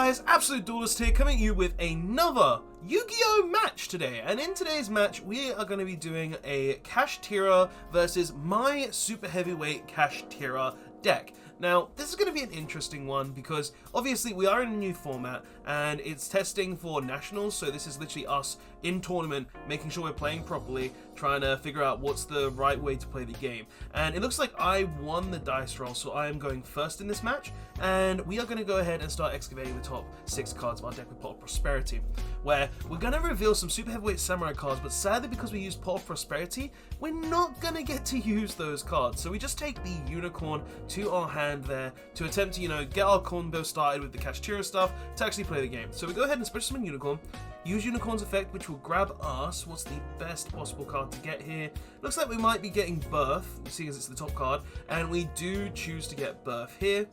guys, Absolute Duelist here, coming at you with another Yu-Gi-Oh match today. And in today's match, we are going to be doing a Kashtira versus my Super Heavyweight Kashtira deck. Now, this is going to be an interesting one because obviously we are in a new format and it's testing for nationals, so this is literally us in tournament making sure we're playing properly, trying to figure out what's the right way to play the game. And it looks like I won the dice roll, so I am going first in this match, and we are going to go ahead and start excavating the top 6 cards of our deck with Pot of Prosperity, where we're going to reveal some Super Heavyweight Samurai cards, but sadly because we use Pot of Prosperity, we're not going to get to use those cards. So we just take the Unicorn to our hand there to attempt to, get our combo started with the Kashtira stuff to actually play the game. So we go ahead and special summon Unicorn, use Unicorn's effect, which will grab us. What's the best possible card to get here? Looks like we might be getting Birth, seeing as it's the top card, and we do choose to get Birth here.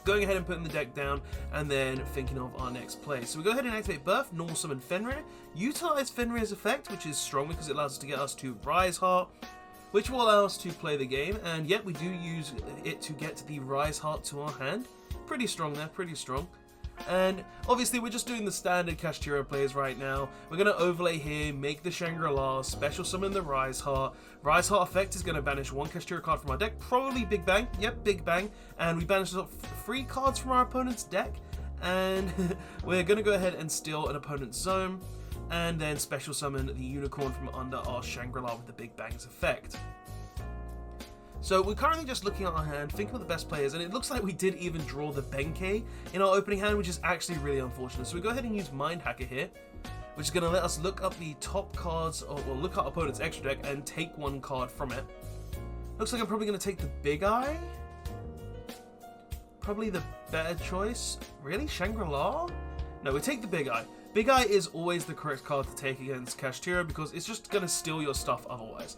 Going ahead and putting the deck down, and then thinking of our next play. So we go ahead and activate Birth, normal summon Fenrir, utilize Fenrir's effect, which is strong because it allows us to get us to Rise Heart, which will allow us to play the game, and yet we do use it to get the Rise Heart to our hand. Pretty strong there, pretty strong. And obviously we're just doing the standard Kashtira plays right now. We're going to overlay here, make the Shangri-La, special summon the Rise Heart. Rise Heart effect is going to banish 1 Kashtira card from our deck, probably Big Bang. Yep, Big Bang. And we banish 3 cards from our opponent's deck. And we're going to go ahead and steal an opponent's zone, and then special summon the Unicorn from under our Shangri-La with the Big Bang's effect. So we're currently just looking at our hand, thinking of the best players, and it looks like we did even draw the Benkei in our opening hand, which is actually really unfortunate. So we go ahead and use Mind Hacker here, which is going to let us look up the top cards, or look at our opponent's extra deck and take 1 card from it. Looks like I'm probably going to take the Big Eye. Probably the better choice. Really? Shangri-La? No, we take the Big Eye. Big Eye is always the correct card to take against Kashtira because it's just going to steal your stuff otherwise.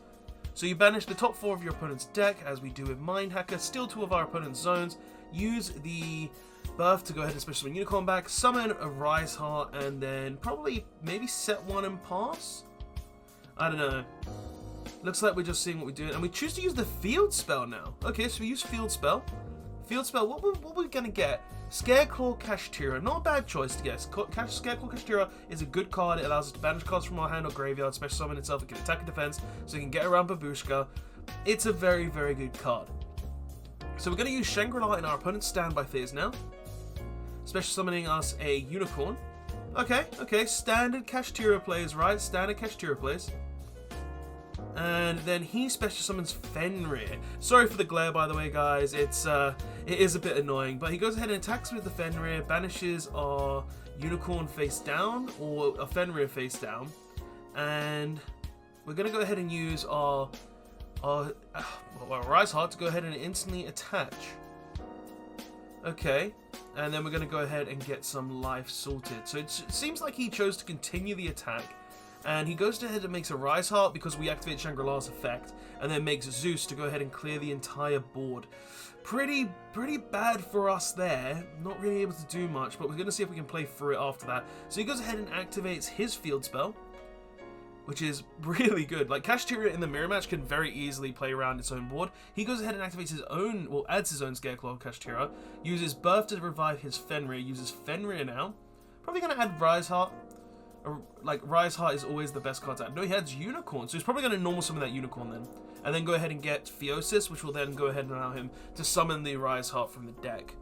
So you banish the top 4 of your opponent's deck, as we do with Mind Hacker, steal 2 of our opponent's zones, use the Birth to go ahead and special summon Unicorn back, summon a Rise Heart, and then probably maybe set 1 and pass? I don't know. Looks like we're just seeing what we're doing, and we choose to use the Field Spell now. Okay, so we use Field Spell. Field Spell, what are we going to get? Scareclaw Kashtira, not a bad choice to guess. Scareclaw Kashtira is a good card. It allows us to banish cards from our hand or graveyard, special summon itself, it can attack and defense, so it can get around Babushka. It's a very, very good card. So we're going to use Shangri-La in our opponent's standby phase now. Special summoning us a Unicorn. Okay, standard Kashtira plays, right? Standard Kashtira plays. And then he special summons Fenrir. Sorry for the glare, by the way, guys. It is a bit annoying, but he goes ahead and attacks with the Fenrir, banishes our Unicorn face down, or a Fenrir face down, and we're gonna go ahead and use our Rise Heart to go ahead and instantly attach. Okay, and then we're gonna go ahead and get some life sorted. So it seems like he chose to continue the attack. And he goes ahead and makes a Rise Heart because we activate Shangri-La's effect, and then makes Zeus to go ahead and clear the entire board. Pretty bad for us there. Not really able to do much, but we're going to see if we can play through it after that. So he goes ahead and activates his Field Spell, which is really good. Like, Kashtira in the mirror match can very easily play around its own board. He goes ahead and activates his own, well, adds his own Scareclaw Kashtira, uses Birth to revive his Fenrir, uses Fenrir now. Probably going to add Rise Heart. Like, Rise Heart is always the best card to add. No, he has Unicorn, so he's probably going to normal summon that Unicorn then. And then go ahead and get Theosis, which will then go ahead and allow him to summon the Rise Heart from the deck.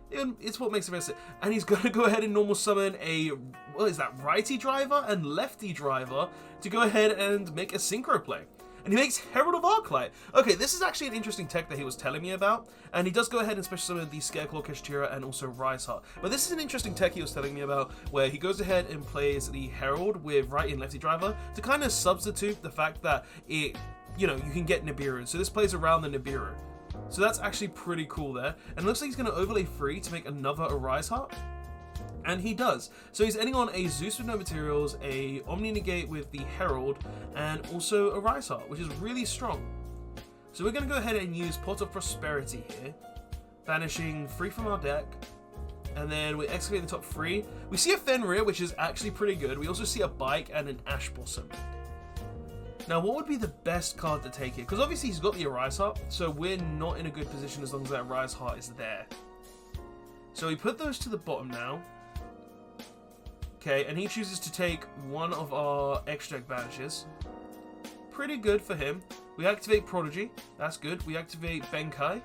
It's what makes it best. And he's going to go ahead and normal summon a, what is that, Righty Driver and Lefty Driver to go ahead and make a Synchro play. And he makes Herald of Arclight. Okay, this is actually an interesting tech that he was telling me about. And he does go ahead and special summon the Scareclaw Kashtira and also Rise Heart. But this is an interesting tech he was telling me about, where he goes ahead and plays the Herald with Righty and Lefty Driver to kind of substitute the fact that it, you can get Nibiru. So this plays around the Nibiru. So that's actually pretty cool there. And it looks like he's going to overlay 3 to make another Rise Heart. And he does. So he's ending on a Zeus with no materials, a Omni Negate with the Herald, and also a Rise Heart, which is really strong. So we're going to go ahead and use Pot of Prosperity here, banishing 3 from our deck, and then we excavate the top 3. We see a Fenrir, which is actually pretty good. We also see a Bike and an Ash Blossom. Now, what would be the best card to take here? Because obviously he's got the Rise Heart, so we're not in a good position as long as that Rise Heart is there. So we put those to the bottom now. Okay, and he chooses to take one of our extra deck banishes. Pretty good for him. We activate Prodigy. That's good. We activate Benkai.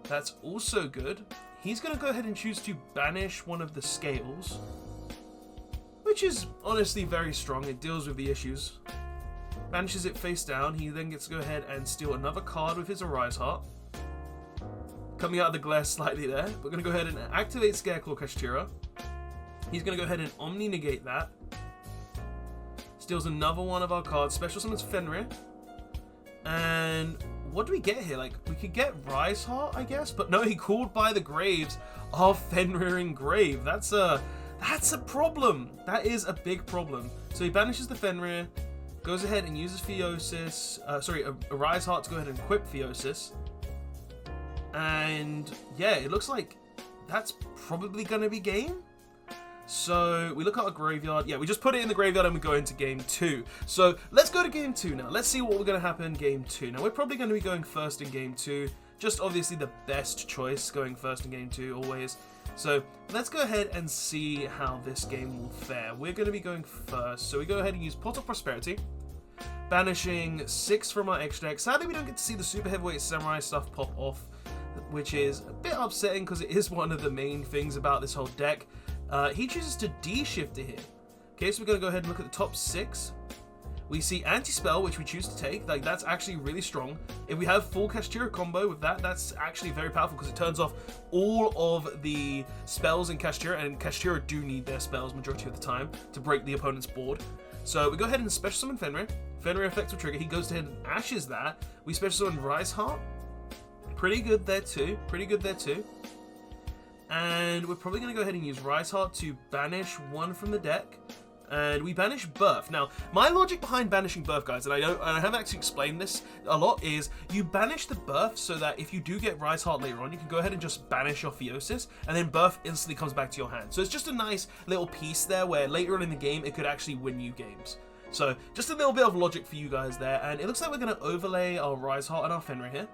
That's also good. He's going to go ahead and choose to banish one of the scales, which is honestly very strong. It deals with the issues. Banishes it face down. He then gets to go ahead and steal another card with his Arise Heart. Coming out of the glare slightly there. We're going to go ahead and activate Scareclaw Kashtira. He's going to go ahead and Omni negate that. Steals another one of our cards. Special summons Fenrir. And what do we get here? Like, we could get Rise Heart, I guess, but no, he called by the graves of Fenrir Engrave. That's a problem. That is a big problem. So he banishes the Fenrir, goes ahead and uses Theosis, a Rise Heart to go ahead and equip Theosis. And yeah, it looks like that's probably going to be game. So we look at our graveyard. Yeah, we just put it in the graveyard and we go into game 2. So let's go to game 2 now. Let's see what we're going to happen in game 2. Now we're probably going to be going first in game 2. Just obviously the best choice going first in game 2 always. So let's go ahead and see how this game will fare. We're going to be going first. So we go ahead and use Pot of Prosperity. Banishing 6 from our extra deck. Sadly we don't get to see the Super Heavyweight Samurai stuff pop off, which is a bit upsetting because it is one of the main things about this whole deck. He chooses to D-shift it here. Okay, so we're going to go ahead and look at the top 6. We see Anti-Spell, which we choose to take. Like, that's actually really strong. If we have full Kashtira combo with that, that's actually very powerful because it turns off all of the spells in Kashtira, and Kashtira do need their spells majority of the time to break the opponent's board. So we go ahead and special summon Fenrir. Fenrir effect will trigger. He goes ahead and ashes that. We special summon Rise Heart. Pretty good there too. And we're probably going to go ahead and use Rise Heart to banish one from the deck. And we banish Birth. Now, my logic behind banishing Birth, guys, and I haven't actually explained this a lot, is you banish the Birth so that if you do get Rise Heart later on, you can go ahead and just banish your Theosis, and then Birth instantly comes back to your hand. So it's just a nice little piece there where later on in the game, it could actually win you games. So just a little bit of logic for you guys there. And it looks like we're going to overlay our Rise Heart and our Fenrir here.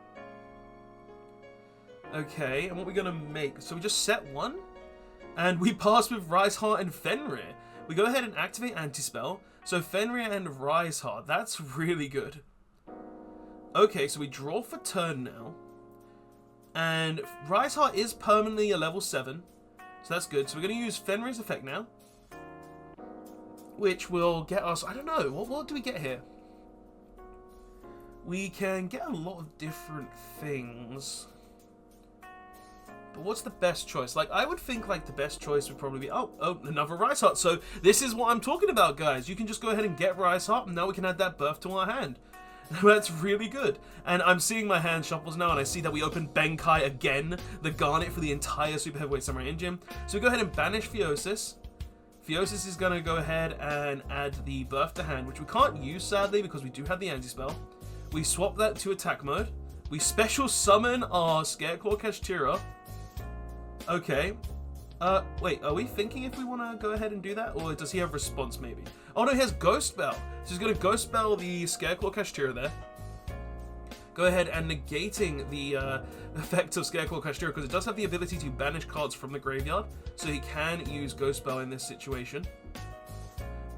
Okay, and what we're going to make, so we just set one, and we pass with Rise Heart and Fenrir. We go ahead and activate Anti-Spell, so Fenrir and Rise Heart, that's really good. Okay, so we draw for turn now, and Rise Heart is permanently a level 7, so that's good. So we're going to use Fenrir's effect now, which will get us, I don't know, what do we get here? We can get a lot of different things. But what's the best choice? Like, I would think like the best choice would probably be, oh, another Rise Heart. So this is what I'm talking about, guys. You can just go ahead and get Rise Heart, and now we can add that Birth to our hand. That's really good. And I'm seeing my hand shuffles now, and I see that we open Benkai again, the Garnet for the entire Super Heavyweight Samurai Engine. So we go ahead and banish Theosis. Theosis is going to go ahead and add the Birth to hand, which we can't use, sadly, because we do have the Anti-Spell. We swap that to attack mode. We special summon our Scareclaw Kashtira. Okay. Wait, are we thinking if we want to go ahead and do that? Or does he have response, maybe? Oh, no, he has Ghost Spell. So he's going to Ghost Spell the Scareclaw Kashtira there. Go ahead and negating the effect of Scareclaw Kashtira, because it does have the ability to banish cards from the graveyard. So he can use Ghost Spell in this situation.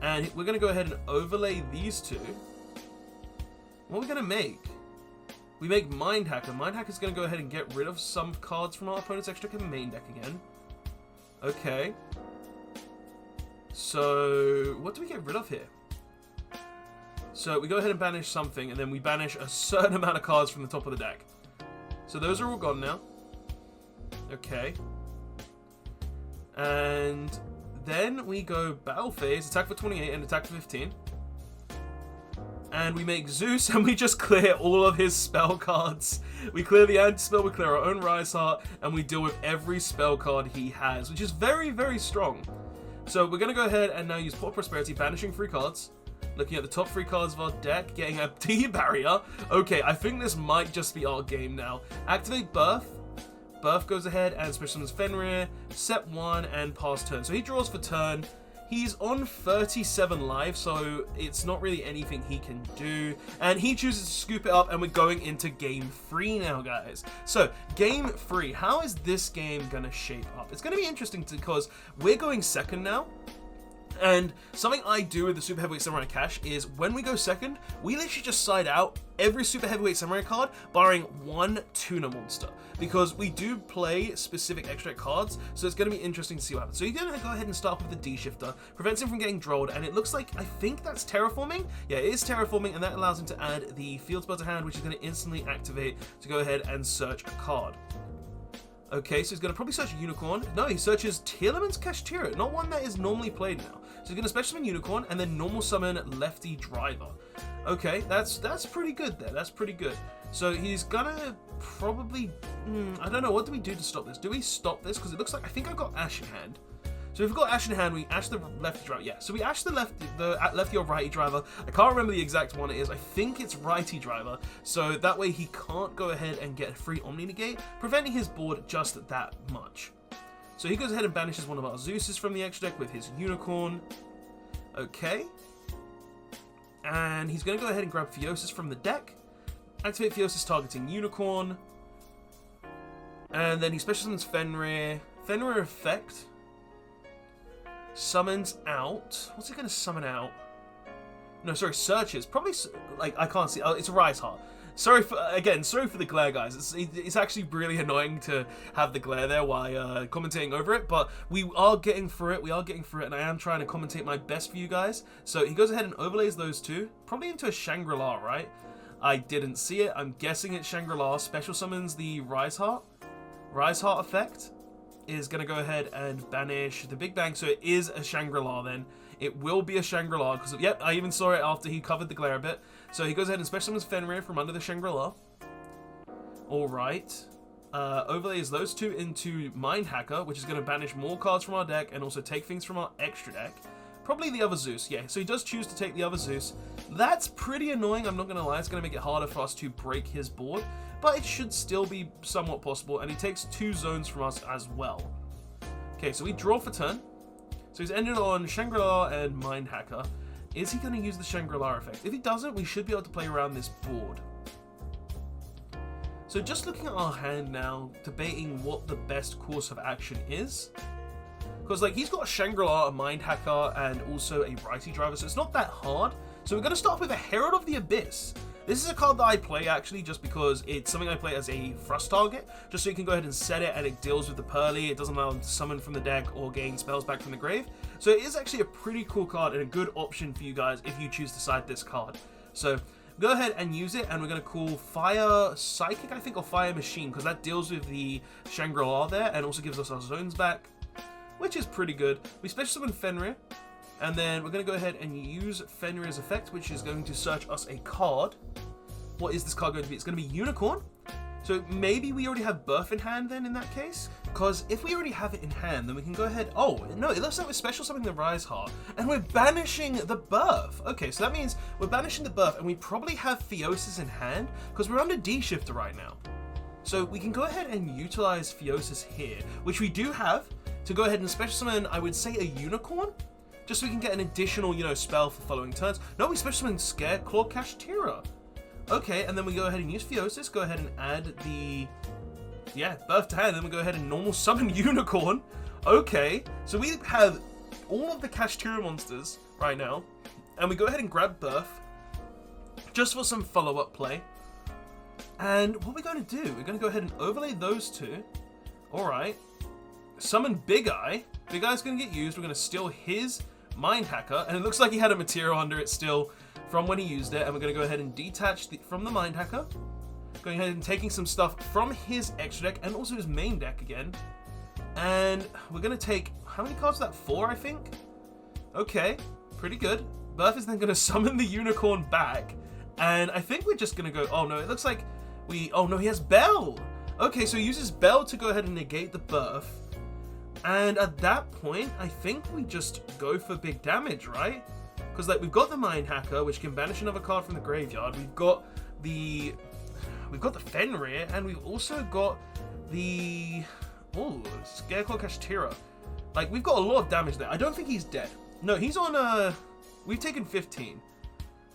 And we're going to go ahead and overlay these two. What are we going to make? We make Mind Hacker. Mind Hacker is going to go ahead and get rid of some cards from our opponent's extra deck and main deck again. Okay. So, what do we get rid of here? So, we go ahead and banish something, and then we banish a certain amount of cards from the top of the deck. So, those are all gone now. Okay. And then we go Battle Phase, attack for 28 and attack for 15. And we make Zeus, and we just clear all of his spell cards. We clear the Anti-Spell, we clear our own Rise Heart, and we deal with every spell card he has, which is very, very strong. So we're going to go ahead and now use Pot of Prosperity, banishing 3 cards. Looking at the top 3 cards of our deck, getting a T-Barrier. Okay, I think this might just be our game now. Activate Birth. Birth goes ahead and special summons Fenrir, set 1, and pass turn. So he draws for turn. He's on 37 lives, so it's not really anything he can do. And he chooses to scoop it up, and we're going into game 3 now, guys. So, game 3, how is this game going to shape up? It's going to be interesting because we're going second now. And something I do with the Super Heavyweight Samurai Cash is when we go second, we literally just side out every Super Heavyweight Samurai card, barring one Tuna Monster. Because we do play specific extra cards, so it's going to be interesting to see what happens. So you're going to go ahead and start with the D-Shifter, prevents him from getting drolled, and it looks like, I think that's Terraforming? Yeah, it is Terraforming, and that allows him to add the Field Spell to hand, which is going to instantly activate to go ahead and search a card. Okay, so he's going to probably search Unicorn. No, he searches Tearlaman's Kashtira, not one that is normally played now. So he's going to special summon Unicorn and then normal summon Lefty Driver. Okay, that's pretty good there. That's pretty good. So he's going to probably... I don't know, what do we do to stop this? Do we stop this? Because it looks like... I think I've got Ash in hand. So if we've got Ash in hand, we Ash the Lefty Driver. Yeah, so we Ash the Lefty or Righty Driver. I can't remember the exact one it is. I think it's Righty Driver. So that way he can't go ahead and get a free Omni Negate, preventing his board just that much. So he goes ahead and banishes one of our Zeuses from the extra deck with his Unicorn. Okay. And he's going to go ahead and grab Theosis from the deck. Activate Theosis targeting Unicorn. And then he special summons Fenrir. Fenrir effect. Summons out. What's he going to summon out? No, sorry, searches. Probably, like, I can't see. Oh, it's a Rise Heart. Sorry for the glare, guys. It's actually really annoying to have the glare there while commentating over it, but we are getting through it. And I am trying to commentate my best for you guys. So he goes ahead and overlays those two, probably into a Shangri-La, right? I didn't see it. I'm guessing it's Shangri-La. Special summons the Rise Heart. Rise Heart effect is going to go ahead and banish the Big Bang, so it is a Shangri-La then. It will be a Shangri-La, because, yep, I even saw it after he covered the glare a bit. So he goes ahead and special summons Fenrir from under the Shangri-La. Alright. Overlays those two into Mind Hacker, which is going to banish more cards from our deck and also take things from our extra deck. Probably the other Zeus, yeah. So he does choose to take the other Zeus. That's pretty annoying, I'm not going to lie. It's going to make it harder for us to break his board, but it should still be somewhat possible, and he takes 2 zones from us as well. Okay, so we draw for turn. So he's ended on Shangri-La and Mind Hacker. Is he going to use the Shangri-La effect? If he doesn't, we should be able to play around this board. So just looking at our hand now, debating what the best course of action is. Because, like, he's got a Shangri-La, a Mind Hacker, and also a Righty Driver, so it's not that hard. So we're going to start with a Herald of the Abyss. This is a card that I play, actually, just because it's something I play as a thrust target, just so you can go ahead and set it, and it deals with the Pearly. It doesn't allow him to summon from the deck or gain spells back from the grave. So it is actually a pretty cool card and a good option for you guys if you choose to side this card. So go ahead and use it, and we're going to call Fire Psychic, I think, or Fire Machine, because that deals with the Shangri-La there, and also gives us our zones back, which is pretty good. We special summon Fenrir, and then we're going to go ahead and use Fenrir's effect, which is going to search us a card. What is this card going to be? It's going to be Unicorn. So maybe we already have Birth in hand then in that case? Because if we already have it in hand, then we can go ahead... Oh, no, it looks like we're special summoning the Rise Heart. And we're banishing the Birth. Okay, so that means we're banishing the Birth, and we probably have Theosis in hand, because we're under D-Shifter right now. So we can go ahead and utilize Theosis here, which we do have, to go ahead and special summon, I would say, a Unicorn? Just so we can get an additional, spell for following turns. No, we special summon Scareclaw Kashtira. Okay, and then we go ahead and use Theosis, go ahead and add the, Birth to hand, then we go ahead and normal summon Unicorn. Okay, so we have all of the Kashtira monsters right now, and we go ahead and grab Birth, just for some follow-up play. And what we're going to do, we're going to go ahead and overlay those two. Alright, summon Big Eye. Big Eye's going to get used, we're going to steal his Mind Hacker, and it looks like he had a material under it still from when he used it, and we're going to go ahead and detach from the Mind Hacker, going ahead and taking some stuff from his extra deck and also his main deck again, and we're going to take, how many cards is that? 4, I think? Okay, pretty good. Birth is then going to summon the Unicorn back, and I think we're just going to go, oh no, it looks like oh no, he has Bell! Okay, so he uses Bell to go ahead and negate the Birth, and at that point, I think we just go for big damage, right? Because, like, we've got the Mind Hacker, which can banish another card from the graveyard. We've got the Fenrir, and we've also got the Scareclaw Kashtira. Like, we've got a lot of damage there. I don't think he's dead. No, he's on we've taken 15.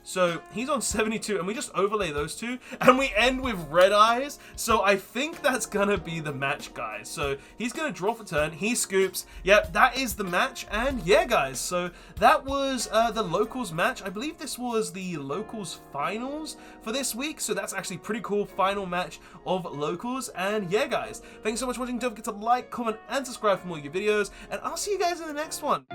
So he's on 72, and we just overlay those two, and we end with red eyes. So I think that's gonna be the match, guys. So he's gonna draw for turn, he scoops. Yep, that is the match, and yeah, guys, so that was the locals match. I believe this was the locals finals for this week, so that's actually pretty cool. Final match of locals, and yeah, guys, thanks so much for watching. Don't forget to like, comment, and subscribe for more of your videos, and I'll see you guys in the next one.